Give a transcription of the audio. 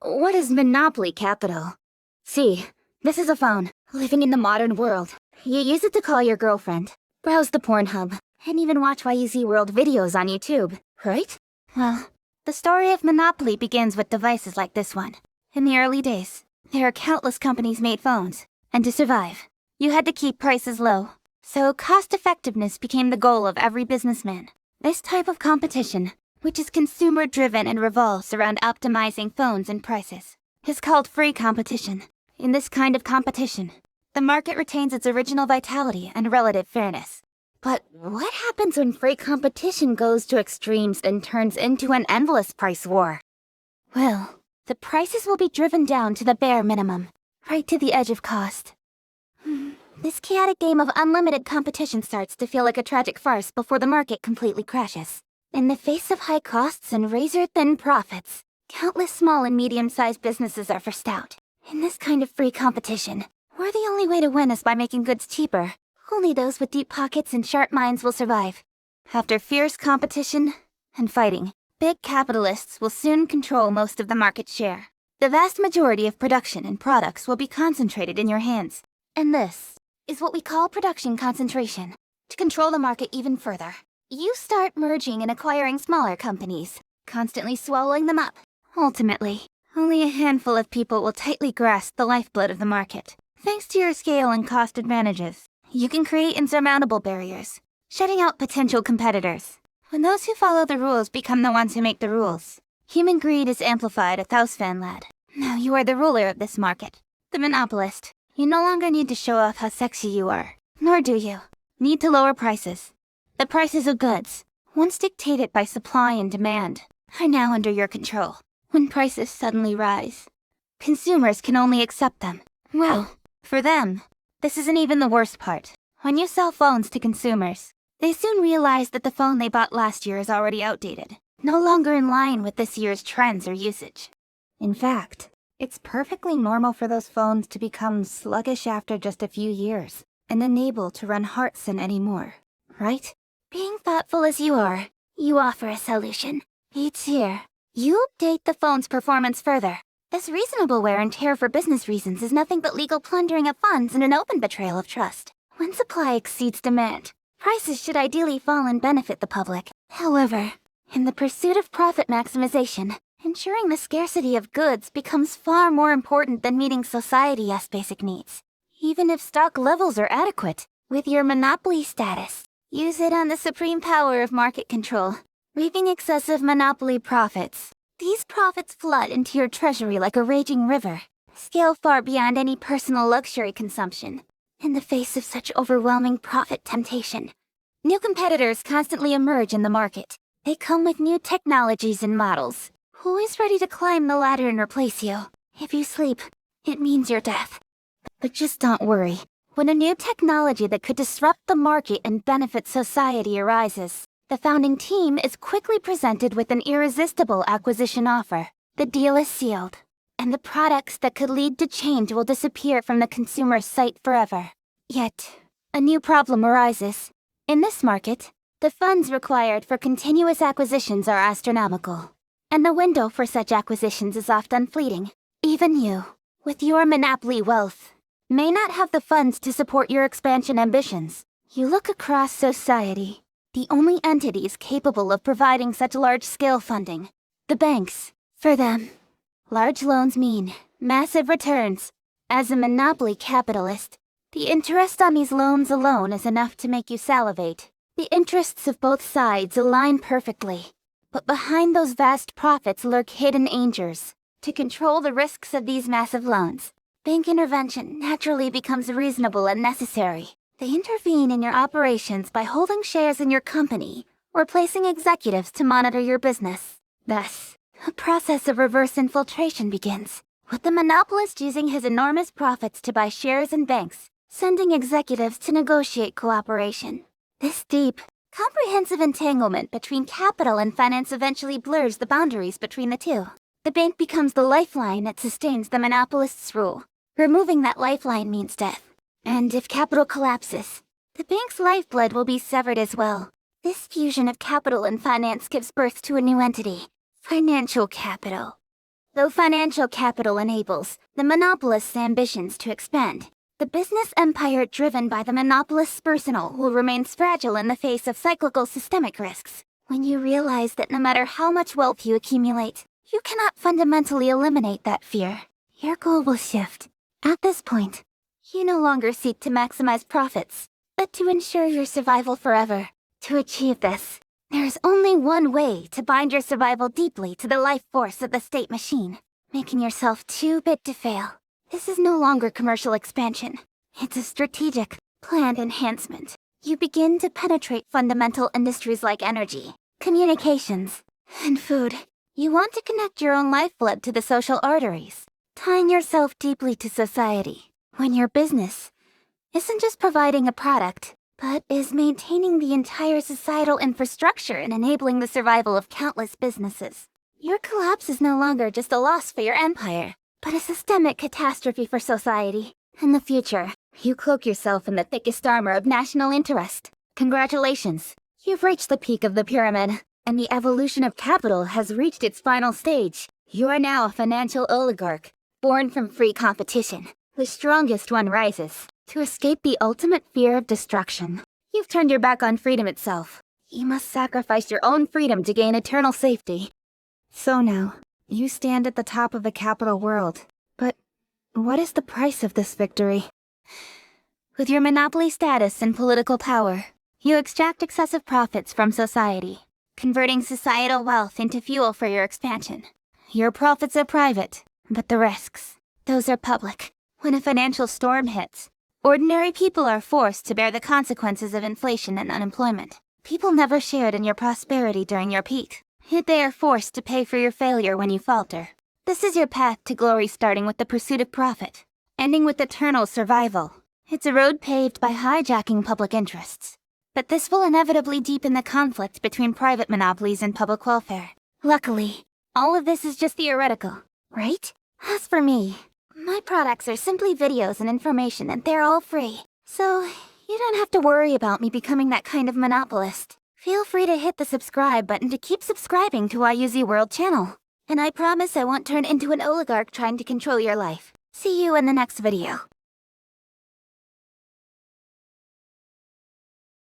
What is monopoly capital? See, this is a phone, living in the modern world. You use it to call your girlfriend, browse the Pornhub, and even watch YZ World videos on YouTube, right? Well, the story of monopoly begins with devices like this one. In the early days, there are countless companies made phones, and to survive, you had to keep prices low. So cost-effectiveness became the goal of every businessman. This type of competition, which is consumer-driven and revolves around optimizing phones and prices, is called free competition. In this kind of competition, the market retains its original vitality and relative fairness. But what happens when free competition goes to extremes and turns into an endless price war? Well, the prices will be driven down to the bare minimum, right to the edge of cost. This chaotic game of unlimited competition starts to feel like a tragic farce before the market completely crashes. In the face of high costs and razor-thin profits, countless small and medium-sized businesses are forced out. In this kind of free competition, where the only way to win is by making goods cheaper, only those with deep pockets and sharp minds will survive. After fierce competition and fighting, big capitalists will soon control most of the market share. The vast majority of production and products will be concentrated in your hands. And this is what we call production concentration. To control the market even further, you start merging and acquiring smaller companies, constantly swallowing them up. Ultimately, only a handful of people will tightly grasp the lifeblood of the market. Thanks to your scale and cost advantages, you can create insurmountable barriers, shutting out potential competitors. When those who follow the rules become the ones who make the rules, human greed is amplified 1,000 lad. Now you are the ruler of this market, the monopolist. You no longer need to show off how sexy you are, nor do you need to lower prices. The prices of goods, once dictated by supply and demand, are now under your control. When prices suddenly rise, consumers can only accept them. Well, for them, this isn't even the worst part. When you sell phones to consumers, they soon realize that the phone they bought last year is already outdated, no longer in line with this year's trends or usage. In fact, it's perfectly normal for those phones to become sluggish after just a few years, and unable to run Heartson anymore, right? Being thoughtful as you are, you offer a solution. Each year, you update the phone's performance further. This reasonable wear and tear for business reasons is nothing but legal plundering of funds and an open betrayal of trust. When supply exceeds demand, prices should ideally fall and benefit the public. However, in the pursuit of profit maximization, ensuring the scarcity of goods becomes far more important than meeting society's basic needs. Even if stock levels are adequate, with your monopoly status, use it on the supreme power of market control, reaping excessive monopoly profits. These profits flood into your treasury like a raging river, scale far beyond any personal luxury consumption. In the face of such overwhelming profit temptation, new competitors constantly emerge in the market. They come with new technologies and models. Who is ready to climb the ladder and replace you? If you sleep, it means your death. But just don't worry. When a new technology that could disrupt the market and benefit society arises, the founding team is quickly presented with an irresistible acquisition offer. The deal is sealed, and the products that could lead to change will disappear from the consumer's sight forever. Yet, a new problem arises. In this market, the funds required for continuous acquisitions are astronomical, and the window for such acquisitions is often fleeting. Even you, with your monopoly wealth, may not have the funds to support your expansion ambitions. You look across society. The only entities capable of providing such large-scale funding, the banks. For them, large loans mean massive returns. As a monopoly capitalist, the interest on these loans alone is enough to make you salivate. The interests of both sides align perfectly. But behind those vast profits lurk hidden dangers. To control the risks of these massive loans, bank intervention naturally becomes reasonable and necessary. They intervene in your operations by holding shares in your company or placing executives to monitor your business. Thus, a process of reverse infiltration begins, with the monopolist using his enormous profits to buy shares in banks, sending executives to negotiate cooperation. This deep, comprehensive entanglement between capital and finance eventually blurs the boundaries between the two. The bank becomes the lifeline that sustains the monopolist's rule. Removing that lifeline means death. And if capital collapses, the bank's lifeblood will be severed as well. This fusion of capital and finance gives birth to a new entity, financial capital. Though financial capital enables the monopolist's ambitions to expand, the business empire driven by the monopolist's arsenal will remain fragile in the face of cyclical systemic risks. When you realize that no matter how much wealth you accumulate, you cannot fundamentally eliminate that fear, your goal will shift. At this point, you no longer seek to maximize profits, but to ensure your survival forever. To achieve this, there is only one way to bind your survival deeply to the life force of the state machine, making yourself too big to fail. This is no longer commercial expansion. It's a strategic, planned enhancement. You begin to penetrate fundamental industries like energy, communications, and food. You want to connect your own lifeblood to the social arteries, tying yourself deeply to society. When your business isn't just providing a product, but is maintaining the entire societal infrastructure and enabling the survival of countless businesses. Your collapse is no longer just a loss for your empire, but a systemic catastrophe for society. In the future, you cloak yourself in the thickest armor of national interest. Congratulations, you've reached the peak of the pyramid, and the evolution of capital has reached its final stage. You are now a financial oligarch, born from free competition. The strongest one rises, to escape the ultimate fear of destruction. You've turned your back on freedom itself. You must sacrifice your own freedom to gain eternal safety. So now, you stand at the top of the capital world. But what is the price of this victory? With your monopoly status and political power, you extract excessive profits from society, converting societal wealth into fuel for your expansion. Your profits are private, but the risks, those are public. When a financial storm hits, ordinary people are forced to bear the consequences of inflation and unemployment. People never shared in your prosperity during your peak, yet they are forced to pay for your failure when you falter. This is your path to glory, starting with the pursuit of profit, ending with eternal survival. It's a road paved by hijacking public interests. But this will inevitably deepen the conflict between private monopolies and public welfare. Luckily, all of this is just theoretical, right? As for me, my products are simply videos and information, and they're all free. So, you don't have to worry about me becoming that kind of monopolist. Feel free to hit the subscribe button to keep subscribing to our UZ World channel. And I promise I won't turn into an oligarch trying to control your life. See you in the next video.